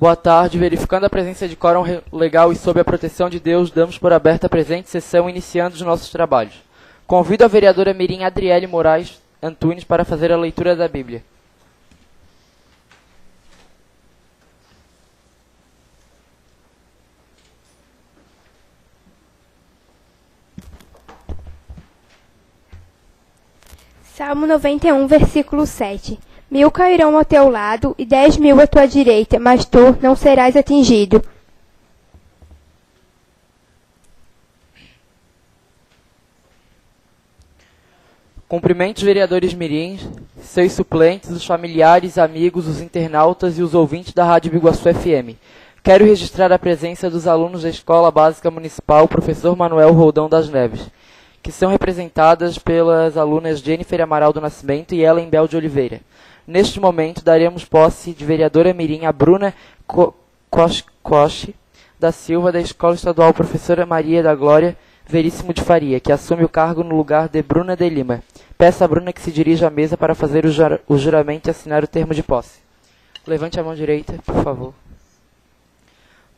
Boa tarde. Verificando a presença de quórum legal e sob a proteção de Deus, damos por aberta a presente sessão, iniciando os nossos trabalhos. Convido a vereadora Mirim Adriele Moraes Antunes para fazer a leitura da Bíblia. Salmo 91, versículo 7. 1000 cairão ao teu lado e 10.000 à tua direita, mas tu não serás atingido. Cumprimento os vereadores mirins, seus suplentes, os familiares, amigos, os internautas e os ouvintes da Rádio Biguaçu FM. Quero registrar a presença dos alunos da Escola Básica Municipal Professor Manuel Roldão das Neves, que são representadas pelas alunas Jennifer Amaral do Nascimento e Ellen Bel de Oliveira. Neste momento, daremos posse de vereadora mirim a Bruna Koshi da Silva, da Escola Estadual Professora Maria da Glória Veríssimo de Faria, que assume o cargo no lugar de Bruna de Lima. Peço a Bruna que se dirija à mesa para fazer o juramento e assinar o termo de posse. Levante a mão direita, por favor.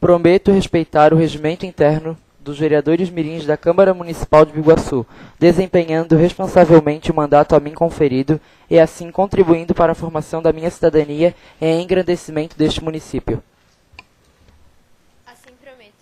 Prometo respeitar o regimento interno dos vereadores mirins da Câmara Municipal de Biguaçu, desempenhando responsavelmente o mandato a mim conferido e assim contribuindo para a formação da minha cidadania e engrandecimento deste município. Assim prometo.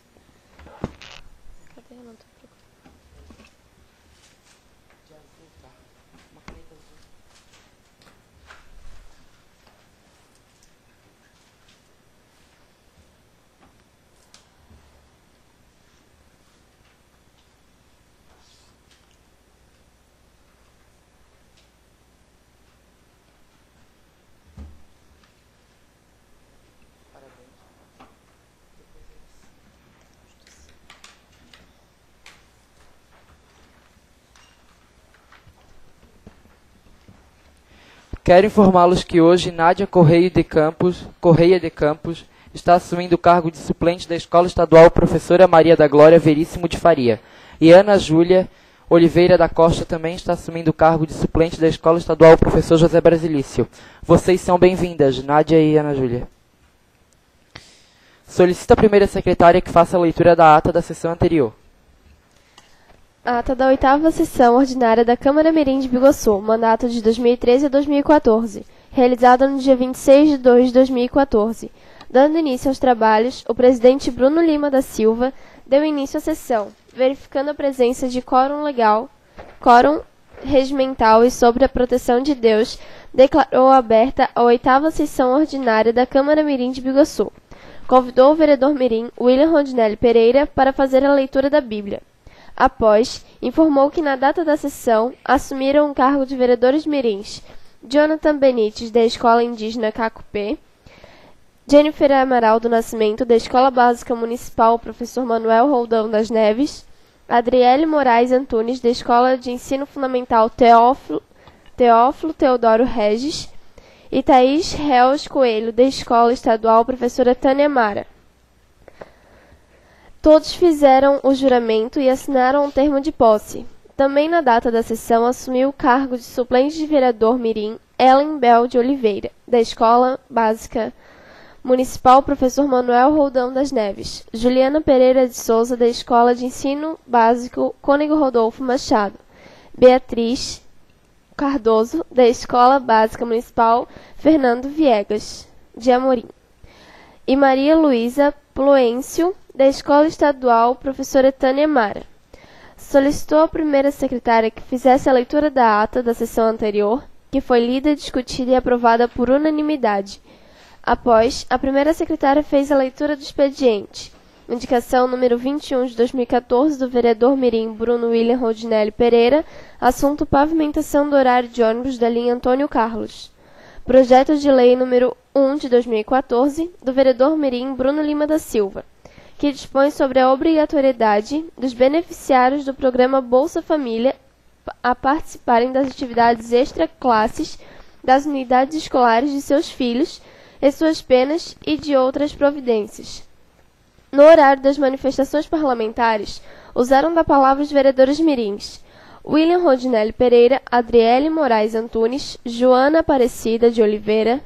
Quero informá-los que hoje Nádia Correia de Campos está assumindo o cargo de suplente da Escola Estadual Professora Maria da Glória Veríssimo de Faria. E Ana Júlia Oliveira da Costa também está assumindo o cargo de suplente da Escola Estadual Professor José Brasilício. Vocês são bem-vindas, Nádia e Ana Júlia. Solicito à primeira secretária que faça a leitura da ata da sessão anterior. Ata da 8ª Sessão Ordinária da Câmara Mirim de Biguaçu, mandato de 2013 a 2014, realizada no dia 26 de 2 de 2014. Dando início aos trabalhos, o presidente Bruno Lima da Silva deu início à sessão, verificando a presença de quórum legal, quórum regimental e sobre a proteção de Deus, declarou aberta a 8ª Sessão Ordinária da Câmara Mirim de Biguaçu. Convidou o vereador mirim William Rondinelli Pereira para fazer a leitura da Bíblia. Após, informou que na data da sessão assumiram o cargo de vereadores mirins Jonathan Benites, da Escola Indígena Cacupé, Jennifer Amaral do Nascimento, da Escola Básica Municipal Professor Manuel Roldão das Neves, Adriele Moraes Antunes, da Escola de Ensino Fundamental Teófilo Teodoro Regis, e Thaís Reus Coelho, da Escola Estadual Professora Tânia Mara. Todos fizeram o juramento e assinaram o termo de posse. Também na data da sessão assumiu o cargo de suplente de vereador mirim Ellen Bel de Oliveira, da Escola Básica Municipal Professor Manuel Roldão das Neves, Juliana Pereira de Souza, da Escola de Ensino Básico Cônego Rodolfo Machado, Beatriz Cardoso, da Escola Básica Municipal Fernando Viegas de Amorim, e Maria Luísa Ploêncio, da Escola Estadual Professora Tânia Mara. Solicitou à primeira secretária que fizesse a leitura da ata da sessão anterior, que foi lida, discutida e aprovada por unanimidade. Após, a primeira secretária fez a leitura do expediente. Indicação número 21 de 2014 do vereador mirim Bruno William Rondinelli Pereira, assunto pavimentação do horário de ônibus da linha Antônio Carlos. Projeto de lei número 1 de 2014 do vereador mirim Bruno Lima da Silva, que dispõe sobre a obrigatoriedade dos beneficiários do programa Bolsa Família a participarem das atividades extra-classes das unidades escolares de seus filhos e suas penas e de outras providências. No horário das manifestações parlamentares, usaram da palavra os vereadores mirins William Rondinelli Pereira, Adriele Moraes Antunes, Joana Aparecida de Oliveira,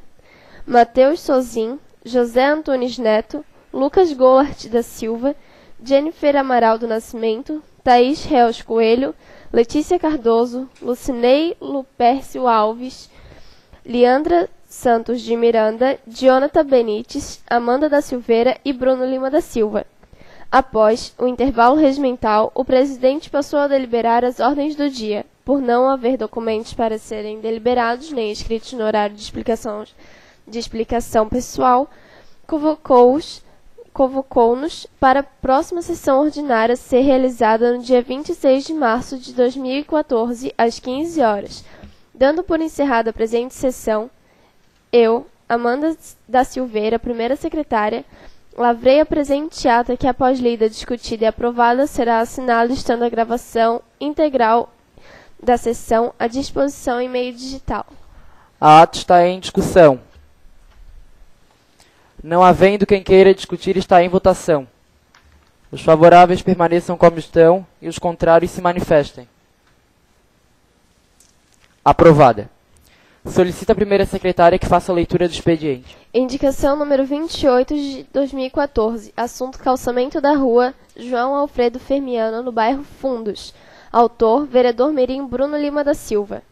Matheus Sozin, José Antunes Neto, Lucas Goulart da Silva, Jennifer Amaral do Nascimento, Thaís Reus Coelho, Letícia Cardoso, Lucinei Lupércio Alves, Leandra Santos de Miranda, Jonathan Benites, Amanda da Silveira e Bruno Lima da Silva. Após o intervalo regimental, o presidente passou a deliberar as ordens do dia. Por não haver documentos para serem deliberados nem escritos no horário de explicação pessoal, convocou-nos para a próxima sessão ordinária a ser realizada no dia 26 de março de 2014, às 15 horas. Dando por encerrada a presente sessão, eu, Amanda da Silveira, primeira secretária, lavrei a presente ata que, após lida, discutida e aprovada, será assinada estando a gravação integral da sessão à disposição em meio digital. A ata está em discussão. Não havendo quem queira discutir, está em votação. Os favoráveis permaneçam como estão e os contrários se manifestem. Aprovada. Solicita a primeira secretária que faça a leitura do expediente. Indicação número 28 de 2014. Assunto: calçamento da rua João Alfredo Fermiano, no bairro Fundos. Autor: vereador mirim Bruno Lima da Silva.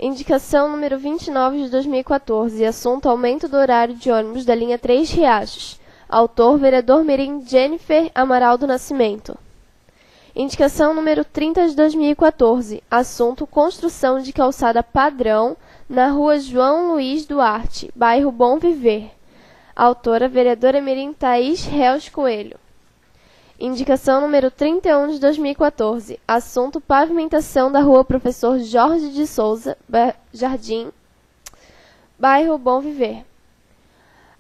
Indicação número 29 de 2014. Assunto: aumento do horário de ônibus da linha 3 Riachos. Autor: vereador mirim Jennifer Amaral do Nascimento. Indicação número 30 de 2014. Assunto: construção de calçada padrão na rua João Luiz Duarte, bairro Bom Viver. Autora: vereadora mirim Thaís Reus Coelho. Indicação número 31 de 2014. Assunto: pavimentação da rua Professor Jorge de Souza, Jardim, bairro Bom Viver.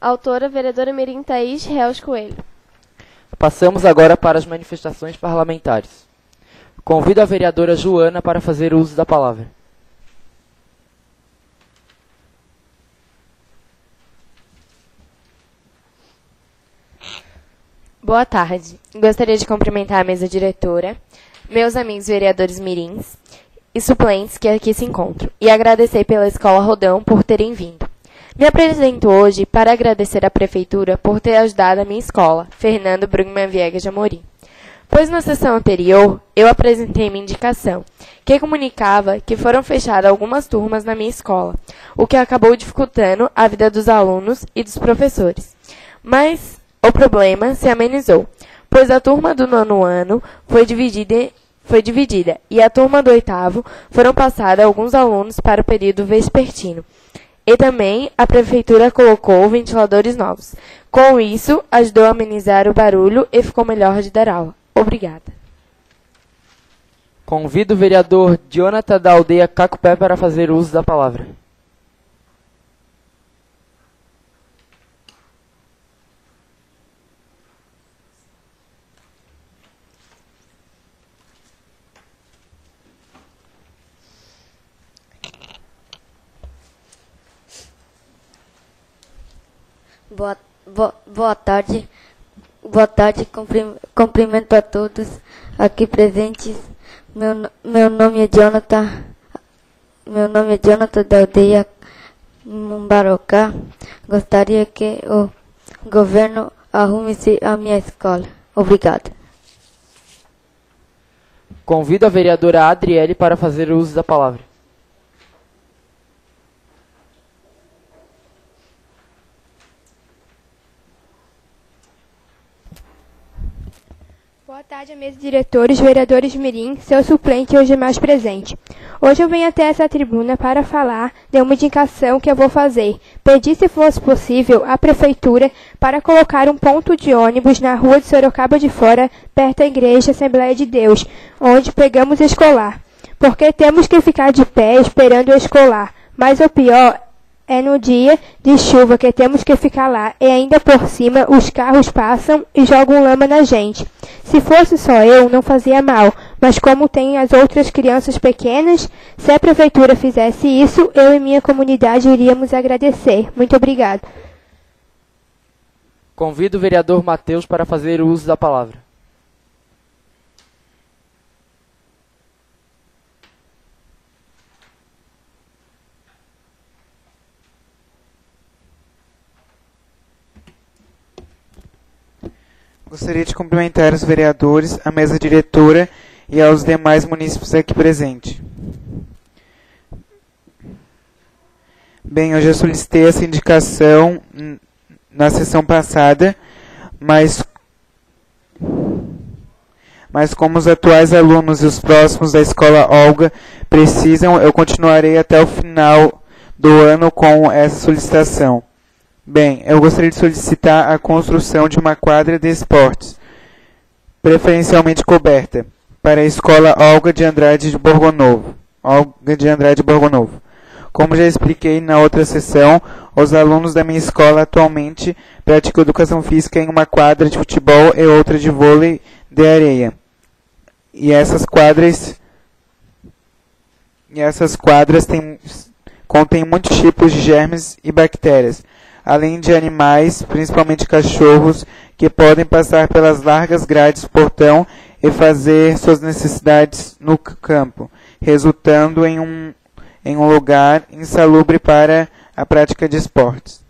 Autora: vereadora mirim Thaís Reus Coelho. Passamos agora para as manifestações parlamentares. Convido a vereadora Joana para fazer uso da palavra. Boa tarde. Gostaria de cumprimentar a mesa diretora, meus amigos vereadores mirins e suplentes que aqui se encontram, e agradecer pela Escola Rodão por terem vindo. Me apresento hoje para agradecer à Prefeitura por ter ajudado a minha escola, Fernando Brugman Viegas de Amorim. Pois na sessão anterior, eu apresentei minha indicação, que comunicava que foram fechadas algumas turmas na minha escola, o que acabou dificultando a vida dos alunos e dos professores. Mas o problema se amenizou, pois a turma do 9º ano foi dividida e a turma do 8º foram passados alguns alunos para o período vespertino. E também a Prefeitura colocou ventiladores novos. Com isso, ajudou a amenizar o barulho e ficou melhor de dar aula. Obrigada. Convido o vereador Jonathan da aldeia Cacupé para fazer uso da palavra. Boa tarde. Cumprimento a todos aqui presentes. Meu nome é Jonathan. Da aldeia Mumbarocá. Gostaria que o governo arrume-se a minha escola. Obrigada. Convido a vereadora Adriele para fazer uso da palavra. Boa tarde, mesa diretores, vereadores mirim, seu suplente e os demais presentes. Hoje eu venho até essa tribuna para falar de uma indicação que eu vou fazer. Pedi, se fosse possível, à prefeitura para colocar um ponto de ônibus na rua de Sorocaba de Fora, perto da igreja Assembleia de Deus, onde pegamos escolar. Porque temos que ficar de pé esperando o escolar. Mas o pior é no dia de chuva que temos que ficar lá e ainda por cima os carros passam e jogam lama na gente. Se fosse só eu, não fazia mal, mas como tem as outras crianças pequenas, se a prefeitura fizesse isso, eu e minha comunidade iríamos agradecer. Muito obrigada. Convido o vereador Matheus para fazer uso da palavra. Gostaria de cumprimentar os vereadores, a mesa diretora e aos demais munícipes aqui presentes. Bem, eu já solicitei essa indicação na sessão passada, mas como os atuais alunos e os próximos da Escola Olga precisam, eu continuarei até o final do ano com essa solicitação. Bem, eu gostaria de solicitar a construção de uma quadra de esportes, preferencialmente coberta, para a Escola Olga de Andrade de Borgonovo. Como já expliquei na outra sessão, os alunos da minha escola atualmente praticam educação física em uma quadra de futebol e outra de vôlei de areia. E essas quadras contêm muitos tipos de germes e bactérias, além de animais, principalmente cachorros, que podem passar pelas largas grades do portão e fazer suas necessidades no campo, resultando em um lugar insalubre para a prática de esportes.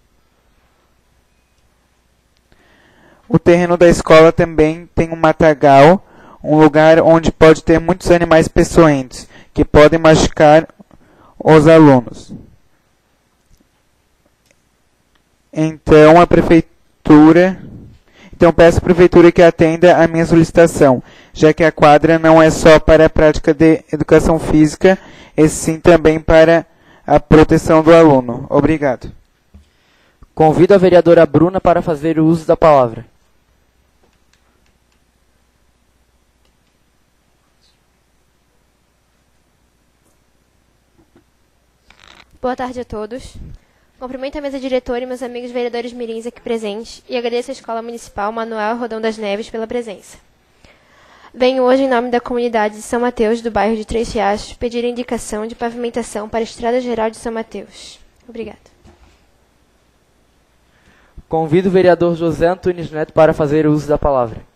O terreno da escola também tem um matagal, um lugar onde pode ter muitos animais peçonhentos, que podem machucar os alunos. Então, peço à prefeitura que atenda a minha solicitação, já que a quadra não é só para a prática de educação física, e sim também para a proteção do aluno. Obrigado. Convido a vereadora Bruna para fazer o uso da palavra. Boa tarde a todos. Cumprimento a mesa diretora e meus amigos vereadores mirins aqui presentes e agradeço à Escola Municipal Manuel Rodão das Neves pela presença. Venho hoje, em nome da comunidade de São Mateus, do bairro de Três Riachos, pedir a indicação de pavimentação para a Estrada Geral de São Mateus. Obrigada. Convido o vereador José Antunes Neto para fazer o uso da palavra.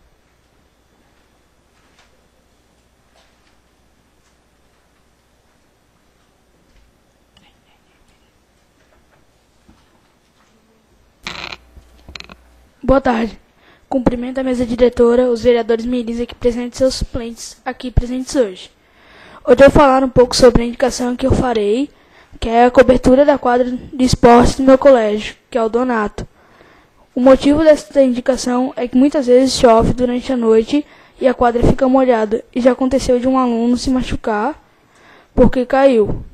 Boa tarde. Cumprimento a mesa diretora, os vereadores mirins aqui presentes e seus suplentes aqui presentes hoje. Hoje eu vou falar um pouco sobre a indicação que eu farei, que é a cobertura da quadra de esportes do meu colégio, que é o Donato. O motivo dessa indicação é que muitas vezes chove durante a noite e a quadra fica molhada, e já aconteceu de um aluno se machucar porque caiu.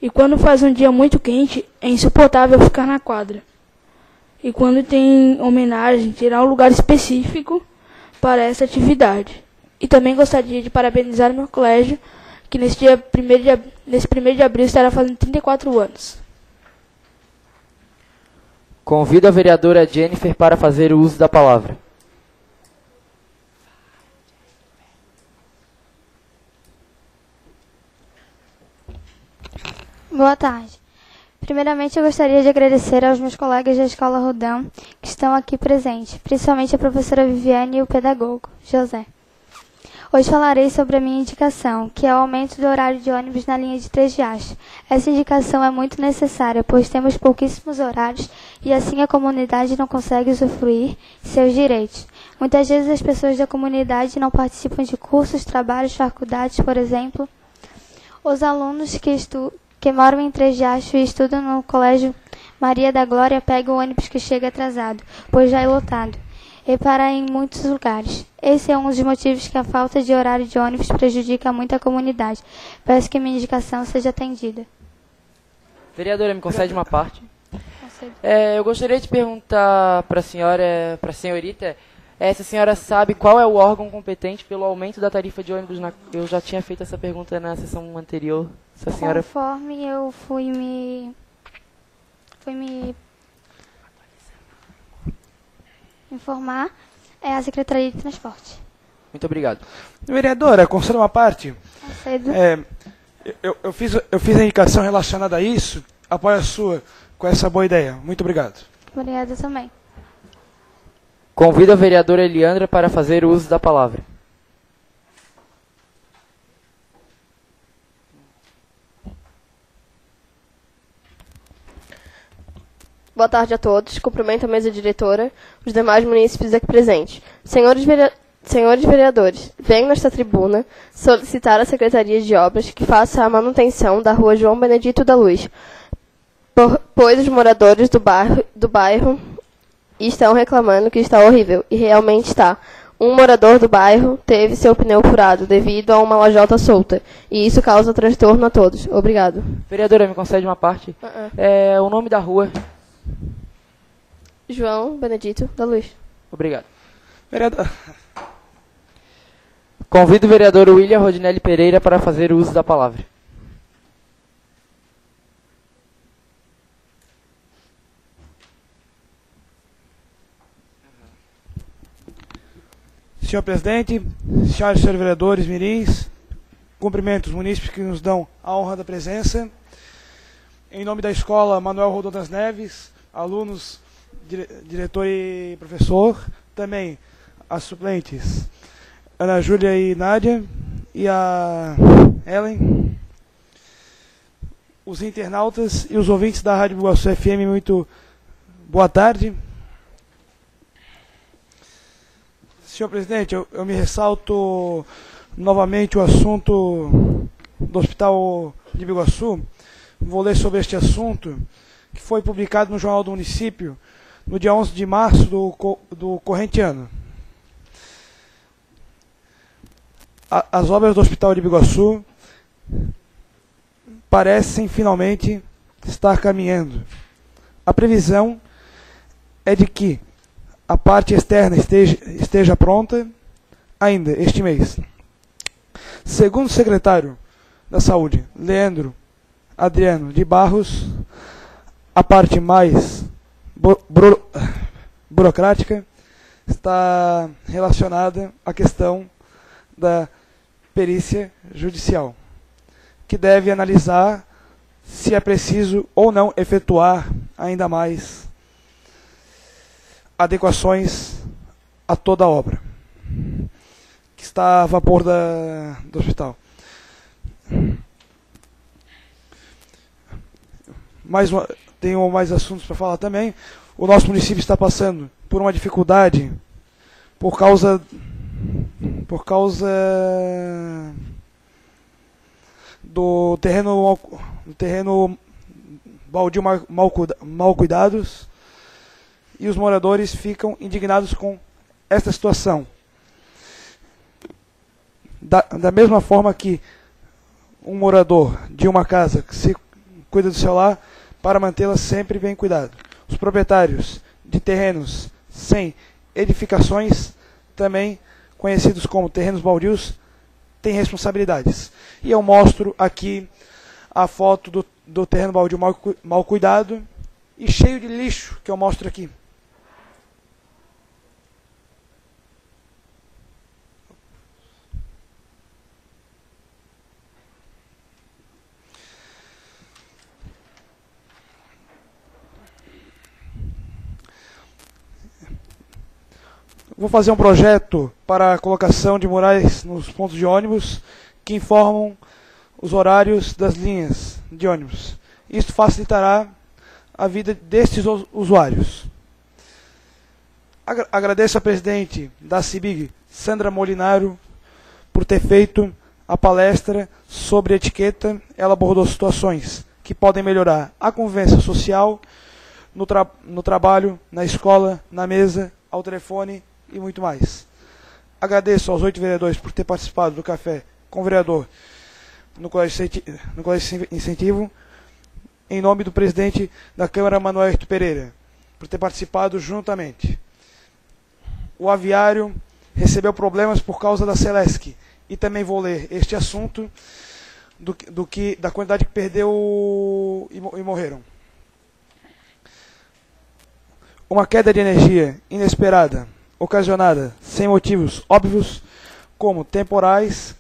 E quando faz um dia muito quente, é insuportável ficar na quadra. E quando tem homenagem, tirar um lugar específico para essa atividade. E também gostaria de parabenizar o meu colégio, que nesse 1º de abril estará fazendo 34 anos. Convido a vereadora Jennifer para fazer o uso da palavra. Boa tarde. Primeiramente, eu gostaria de agradecer aos meus colegas da Escola Rodão que estão aqui presentes, principalmente a professora Viviane e o pedagogo, José. Hoje falarei sobre a minha indicação, que é o aumento do horário de ônibus na linha de Três Riachos. Essa indicação é muito necessária, pois temos pouquíssimos horários e assim a comunidade não consegue usufruir seus direitos. Muitas vezes as pessoas da comunidade não participam de cursos, trabalhos, faculdades, por exemplo. Os alunos que moram em Três Riachos e estudam no Colégio Maria da Glória pegam o ônibus que chega atrasado, pois já é lotado, e para em muitos lugares. Esse é um dos motivos que a falta de horário de ônibus prejudica muito a comunidade. Peço que minha indicação seja atendida. Vereadora, me concede uma parte? Eu gostaria de perguntar para a senhorita, se a senhora sabe qual é o órgão competente pelo aumento da tarifa de ônibus. Eu já tinha feito essa pergunta na sessão anterior. Se a senhora... Conforme eu fui me informar, é a Secretaria de Transporte. Muito obrigado. Vereadora, conceda uma parte. Concedo. Eu fiz a indicação relacionada a isso, apoio a sua com essa boa ideia. Muito obrigado. Obrigada também. Convido a vereadora Eliandra para fazer o uso da palavra. Boa tarde a todos. Cumprimento a mesa diretora, os demais munícipes aqui presentes. Senhores vereadores, venho nesta tribuna solicitar à Secretaria de Obras que faça a manutenção da rua João Benedito da Luz, pois os moradores do bairro estão reclamando que está horrível, e realmente está. Um morador do bairro teve seu pneu furado devido a uma lajota solta, e isso causa transtorno a todos. Obrigado. Vereadora, me concede uma parte? O nome da rua? João Benedito da Luz. Obrigado. Vereador. Convido o vereador William Rodinelli Pereira para fazer o uso da palavra. Senhor presidente, senhoras e senhores vereadores mirins, cumprimento os munícipes que nos dão a honra da presença. Em nome da escola Manuel Rodon das Neves, alunos, diretor e professor, também as suplentes Ana Júlia e Nádia e a Ellen, os internautas e os ouvintes da Rádio Biguaçu FM, muito boa tarde. Senhor presidente, eu me ressalto novamente o assunto do Hospital de Biguaçu. Vou ler sobre este assunto, que foi publicado no Jornal do Município no dia 11 de março do corrente ano. As obras do Hospital de Biguaçu parecem finalmente estar caminhando. A previsão é de que a parte externa esteja pronta ainda este mês. Segundo o secretário da Saúde, Leandro Adriano de Barros, a parte mais burocrática está relacionada à questão da perícia judicial, que deve analisar se é preciso ou não efetuar ainda mais adequações a toda a obra que está a vapor do hospital. Tenho mais assuntos para falar também. O nosso município está passando por uma dificuldade por causa do terreno baldio mal cuidados, e os moradores ficam indignados com esta situação. Da mesma forma que um morador de uma casa que se cuida do seu lar, para mantê-la sempre bem cuidado. Os proprietários de terrenos sem edificações, também conhecidos como terrenos baldios, têm responsabilidades. E eu mostro aqui a foto do terreno baldio mal cuidado e cheio de lixo, que eu mostro aqui. Vou fazer um projeto para a colocação de murais nos pontos de ônibus que informam os horários das linhas de ônibus. Isso facilitará a vida destes usuários. Agradeço à presidente da CIBIG, Sandra Molinaro, por ter feito a palestra sobre etiqueta. Ela abordou situações que podem melhorar a convivência social no trabalho, na escola, na mesa, ao telefone e muito mais. Agradeço aos 8 vereadores por ter participado do café com o vereador no Colégio Incentivo, em nome do presidente da Câmara, Manuel Herto Pereira, por ter participado juntamente. O aviário recebeu problemas por causa da Celesc, e também vou ler este assunto da quantidade que perdeu e morreram. Uma queda de energia inesperada, ocasionada sem motivos óbvios, como temporais,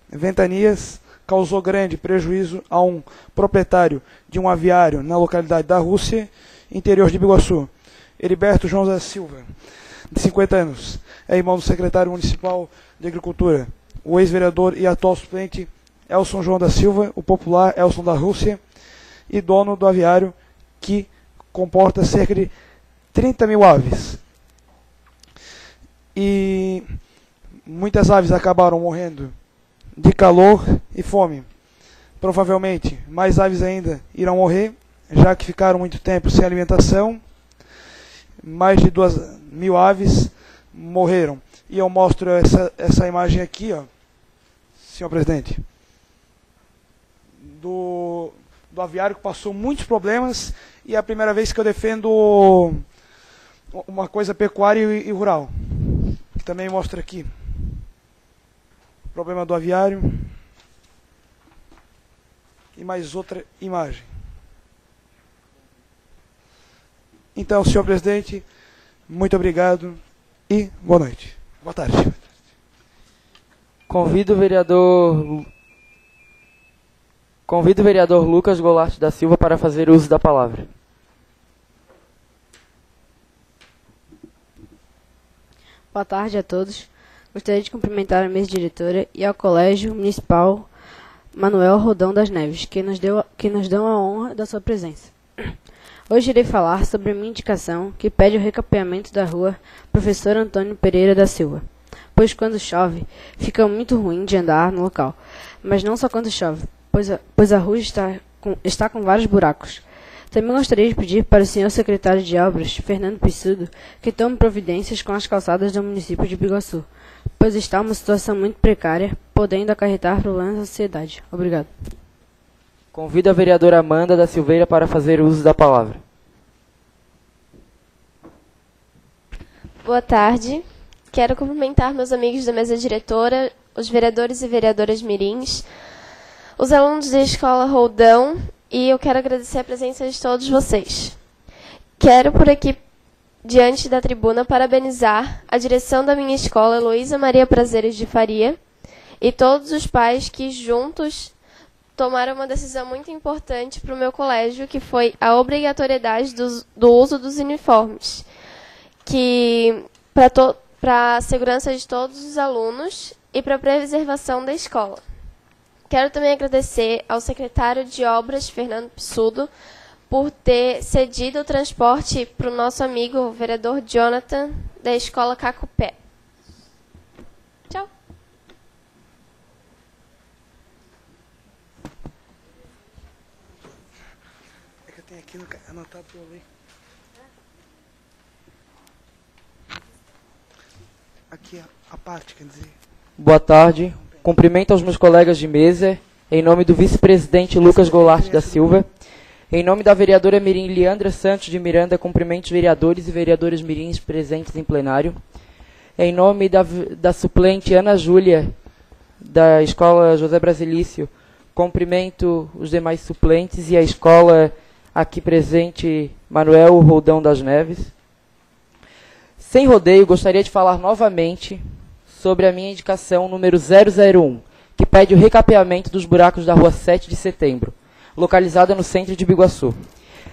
ventanias, causou grande prejuízo a um proprietário de um aviário na localidade da Rússia, interior de Biguaçu. Heriberto João da Silva, de 50 anos, é irmão do secretário municipal de Agricultura, o ex-vereador e atual suplente Elson João da Silva, o popular Elson da Rússia, e dono do aviário, que comporta cerca de 30 mil aves. E muitas aves acabaram morrendo de calor e fome. Provavelmente mais aves ainda irão morrer, já que ficaram muito tempo sem alimentação. Mais de 2.000 aves morreram. E eu mostro essa imagem aqui, ó, senhor presidente, do aviário que passou muitos problemas, e é a primeira vez que eu defendo uma coisa pecuária e rural. Que também mostra aqui o problema do aviário. E mais outra imagem. Então, senhor presidente, muito obrigado e boa noite. Boa tarde. Convido o vereador Lucas Goulart da Silva para fazer uso da palavra. Boa tarde a todos. Gostaria de cumprimentar a mesa diretora e ao Colégio Municipal Manuel Rodão das Neves, que nos dão a honra da sua presença. Hoje irei falar sobre a minha indicação, que pede o recapeamento da rua Professor Antônio Pereira da Silva, pois quando chove, fica muito ruim de andar no local. Mas não só quando chove, pois a rua está com vários buracos. Também gostaria de pedir para o senhor secretário de Obras, Fernando Pissudo, que tome providências com as calçadas do município de Biguaçu, pois está uma situação muito precária, podendo acarretar problemas à sociedade. Obrigado. Convido a vereadora Amanda da Silveira para fazer uso da palavra. Boa tarde. Quero cumprimentar meus amigos da mesa diretora, os vereadores e vereadoras mirins, os alunos da Escola Roldão, e eu quero agradecer a presença de todos vocês. Quero, por aqui, diante da tribuna, parabenizar a direção da minha escola, Heloísa Maria Prazeres de Faria, e todos os pais que, juntos, tomaram uma decisão muito importante para o meu colégio, que foi a obrigatoriedade do uso dos uniformes, que para a segurança de todos os alunos e para a preservação da escola. Quero também agradecer ao secretário de Obras, Fernando Pissudo, por ter cedido o transporte para o nosso amigo, o vereador Jonathan, da Escola Cacupé. Tchau. É que eu tenho aqui anotado para eu ler. Aqui a parte, quer dizer. Boa tarde. Cumprimento aos meus colegas de mesa, em nome do vice-presidente Lucas Goulart da Silva. Em nome da vereadora mirim Leandra Santos de Miranda, cumprimento os vereadores e vereadoras mirins presentes em plenário. Em nome da suplente Ana Júlia, da Escola José Brasilício, cumprimento os demais suplentes e a escola aqui presente, Manuel Roldão das Neves. Sem rodeio, gostaria de falar novamente sobre a minha indicação número 001, que pede o recapeamento dos buracos da rua 7 de setembro, localizada no centro de Biguaçu.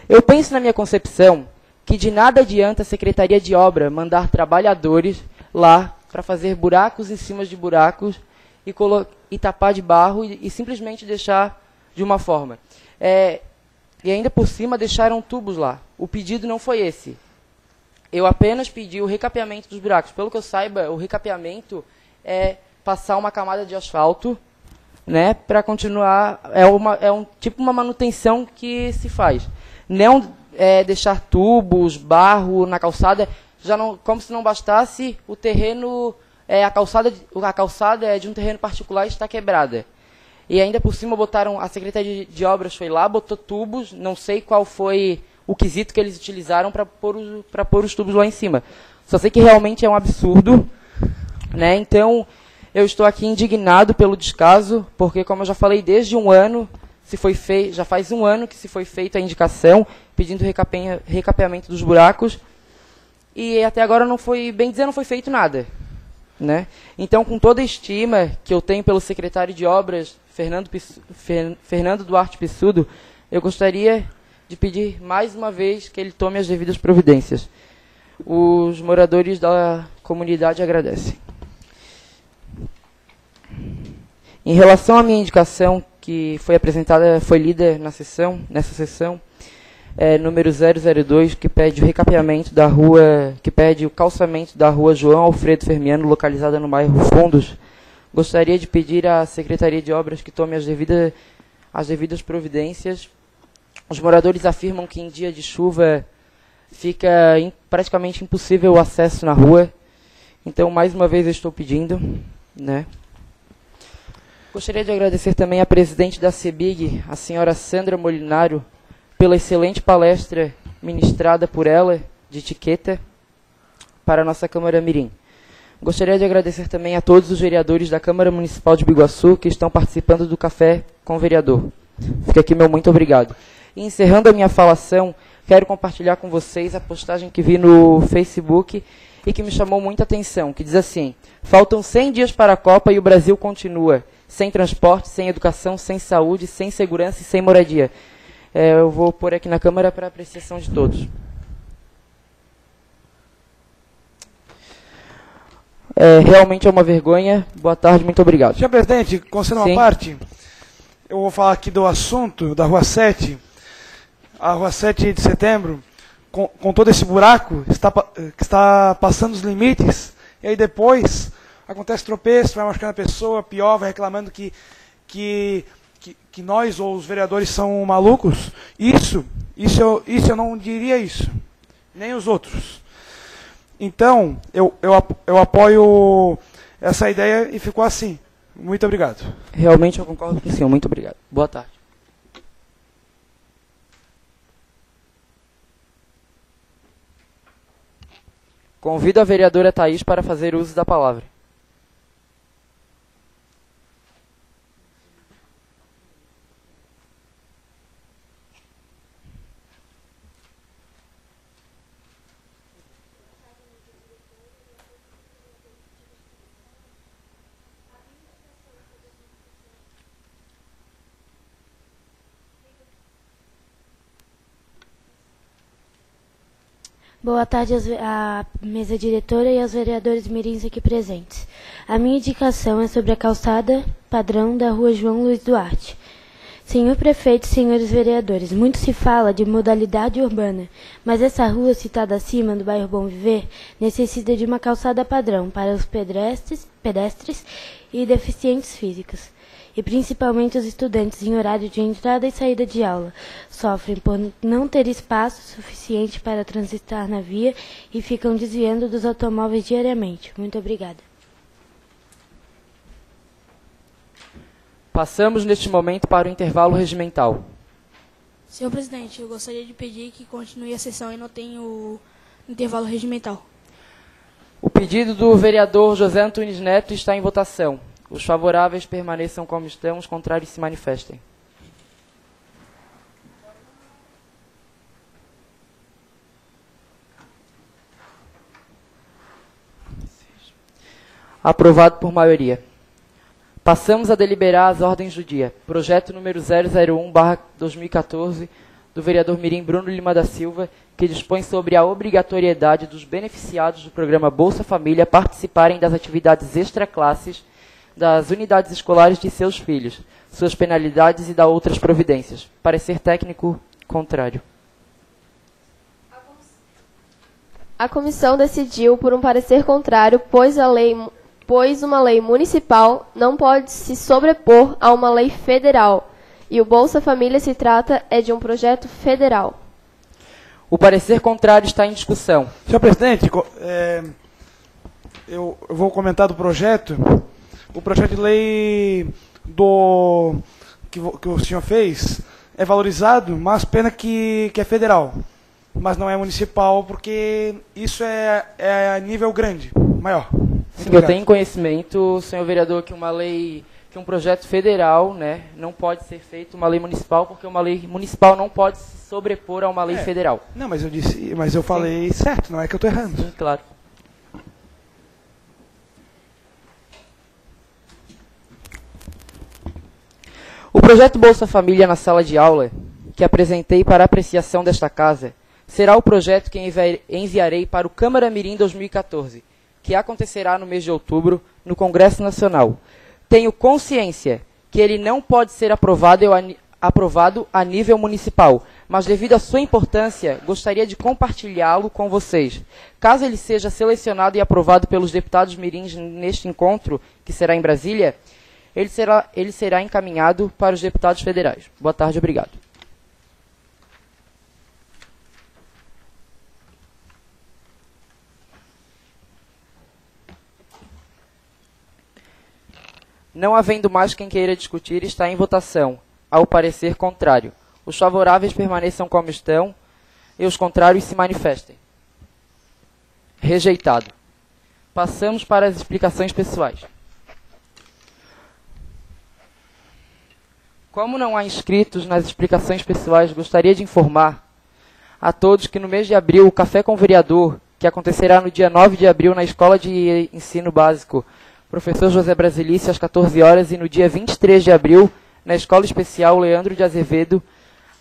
Eu penso na minha concepção que de nada adianta a Secretaria de Obra mandar trabalhadores lá para fazer buracos em cima de buracos e tapar de barro e simplesmente deixar de uma forma. E ainda por cima deixaram tubos lá. O pedido não foi esse. Eu apenas pedi o recapeamento dos buracos. Pelo que eu saiba, o recapeamento é passar uma camada de asfalto, né, para continuar. É tipo uma manutenção que se faz. Não deixar tubos, barro na calçada, já não, como se não bastasse o terreno, a calçada é de um terreno particular e está quebrada. E ainda por cima botaram, a Secretaria de Obras foi lá, botou tubos, não sei qual foi o quesito que eles utilizaram para pôr os tubos lá em cima. Só sei que realmente é um absurdo, né? Então, eu estou aqui indignado pelo descaso, porque, como eu já falei, desde um ano, já faz um ano que se foi feita a indicação, pedindo recapeamento dos buracos, e até agora não foi, bem dizer, não foi feito nada, né? Então, com toda a estima que eu tenho pelo secretário de Obras, Fernando Duarte Pissudo, eu gostaria de pedir mais uma vez que ele tome as devidas providências. Os moradores da comunidade agradecem. Em relação à minha indicação, que foi apresentada, foi lida nessa sessão, número 002, que pede o recapeamento da rua, que pede o calçamento da rua João Alfredo Fermiano, localizada no bairro Fundos. Gostaria de pedir à Secretaria de Obras que tome as devidas providências. Os moradores afirmam que em dia de chuva fica praticamente impossível o acesso na rua. Então, mais uma vez, eu estou pedindo, né? Gostaria de agradecer também à presidente da CEBIG, a senhora Sandra Molinaro, pela excelente palestra ministrada por ela, de etiqueta, para a nossa Câmara Mirim. Gostaria de agradecer também a todos os vereadores da Câmara Municipal de Biguaçu que estão participando do Café com o Vereador. Fica aqui meu muito obrigado. E encerrando a minha falação, quero compartilhar com vocês a postagem que vi no Facebook e que me chamou muita atenção, que diz assim: faltam 100 dias para a Copa e o Brasil continua sem transporte, sem educação, sem saúde, sem segurança e sem moradia. Eu vou pôr aqui na câmera para apreciação de todos. Realmente é uma vergonha. Boa tarde, muito obrigado. Senhor presidente, concedendo uma parte, eu vou falar aqui do assunto da Rua 7. A Rua 7 de Setembro, com todo esse buraco, que está passando os limites, e aí depois acontece tropeço, vai machucando a pessoa, pior, vai reclamando que nós ou os vereadores são malucos. Isso eu não diria isso, nem os outros. Então, eu apoio essa ideia e ficou assim. Muito obrigado. Realmente eu concordo com o senhor. Muito obrigado. Boa tarde. Convido a vereadora Thaís para fazer uso da palavra. Boa tarde à mesa diretora e aos vereadores mirins aqui presentes. A minha indicação é sobre a calçada padrão da rua João Luiz Duarte. Senhor prefeito, senhores vereadores, muito se fala de modalidade urbana, mas essa rua citada acima do bairro Bom Viver necessita de uma calçada padrão para os pedestres e deficientes físicos. E principalmente os estudantes em horário de entrada e saída de aula sofrem por não ter espaço suficiente para transitar na via e ficam desviando dos automóveis diariamente. Muito obrigada. Passamos neste momento para o intervalo regimental. Senhor presidente, eu gostaria de pedir que continue a sessão e não tenha o intervalo regimental. O pedido do vereador José Antunes Neto está em votação. Os favoráveis permaneçam como estão, os contrários se manifestem. Aprovado por maioria. Passamos a deliberar as ordens do dia. Projeto número 001/2014, do vereador mirim Bruno Lima da Silva, que dispõe sobre a obrigatoriedade dos beneficiados do programa Bolsa Família participarem das atividades extraclasses das unidades escolares de seus filhos, suas penalidades e da outras providências. Parecer técnico contrário. A comissão decidiu por um parecer contrário, pois uma lei municipal não pode se sobrepor a uma lei federal, e o Bolsa Família se trata de um projeto federal. O parecer contrário está em discussão. Senhor presidente, eu vou comentar do projeto. O projeto de lei que o senhor fez é valorizado, mas pena que é federal. Mas não é municipal, porque isso é a nível grande, maior. Sim, eu tenho conhecimento, senhor vereador, que um projeto federal, né, não pode ser feito uma lei municipal, porque uma lei municipal não pode se sobrepor a uma lei federal. Não, mas eu falei certo, não é que eu estou errando. Sim, claro. O projeto Bolsa Família na sala de aula, que apresentei para apreciação desta casa, será o projeto que enviarei para o Câmara Mirim 2014, que acontecerá no mês de outubro, no Congresso Nacional. Tenho consciência que ele não pode ser aprovado a nível municipal, mas devido à sua importância, gostaria de compartilhá-lo com vocês. Caso ele seja selecionado e aprovado pelos deputados mirins neste encontro, que será em Brasília, ele será encaminhado para os deputados federais. Boa tarde, obrigado. Não havendo mais quem queira discutir, está em votação, ao parecer contrário. Os favoráveis permaneçam como estão e os contrários se manifestem. Rejeitado. Passamos para as explicações pessoais. Como não há inscritos nas explicações pessoais, gostaria de informar a todos que no mês de abril o Café com o Vereador, que acontecerá no dia 9 de abril na Escola de Ensino Básico Professor José Brasilice, às 14 horas, e no dia 23 de abril, na Escola Especial Leandro de Azevedo,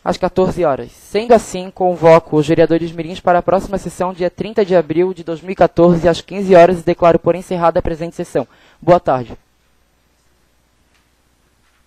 às 14 horas. Sendo assim, convoco os vereadores mirins para a próxima sessão, dia 30 de abril de 2014, às 15 horas, e declaro por encerrada a presente sessão. Boa tarde.